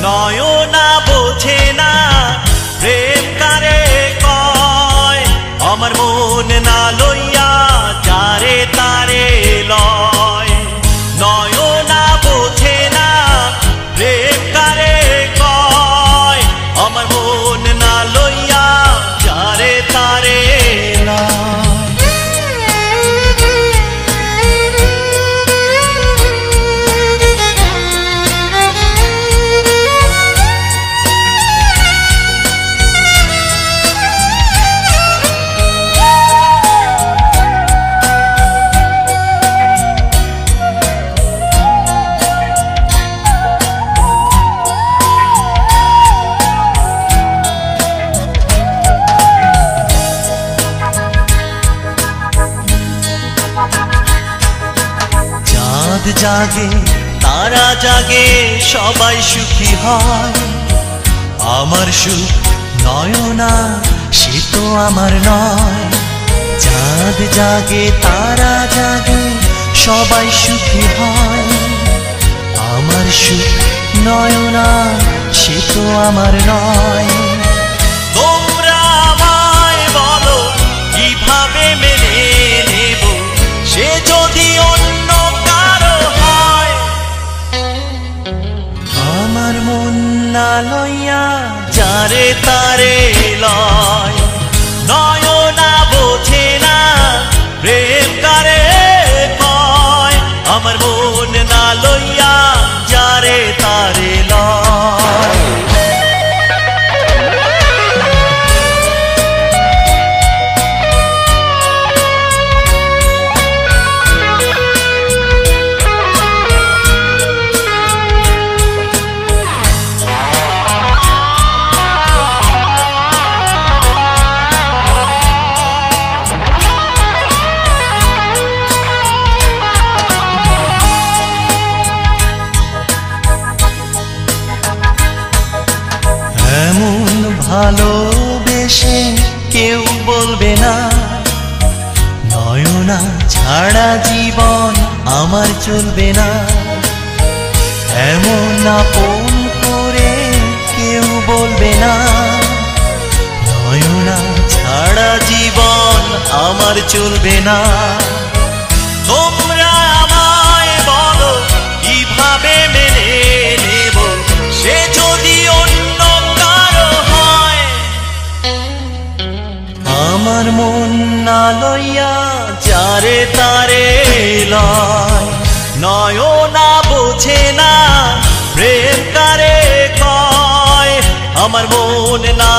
নয়না বোঝে না প্রেম কারে কয়, আমার মন না লইয়া যারে তারে লয়। নয়না বোঝে না প্রেম কারে কয়, আমার মন না লইয়া যারে তারে লয়। জাগে তারা জাগে সবাই সুখী হয়, আমার সুখ নয়না সে তো আমার নয়। চাঁদ জাগে তারা জাগে সবাই সুখী হয়, আমার সুখ নয়না সে তো আমার নয়। তোমরা আমায় বলো কিভাবে মেনে নেব সে যদি অন্য কারো হয়। আমার মন না লইয়া যারে তারে লয়, নয়না বোঝে না প্রেম কারে কয়, আমার মন না লইয়া যারে তারে লয়। এমন ভালোবেসে কেউ বলবে না, নয়না ছাড়া জীবন আমার চলবে না। এমন আপন করে কেউ বলবে না, নয়না ছাড়া জীবন আমার চলবে না। তোমরা আমায় বলো কিভাবে মেনে নেব সে যদি অন্য কারো হয়। আমার মন না লইয়া যারে তারে লয়, নয়না বোঝে না প্রেম কারে কয়, আমার মন না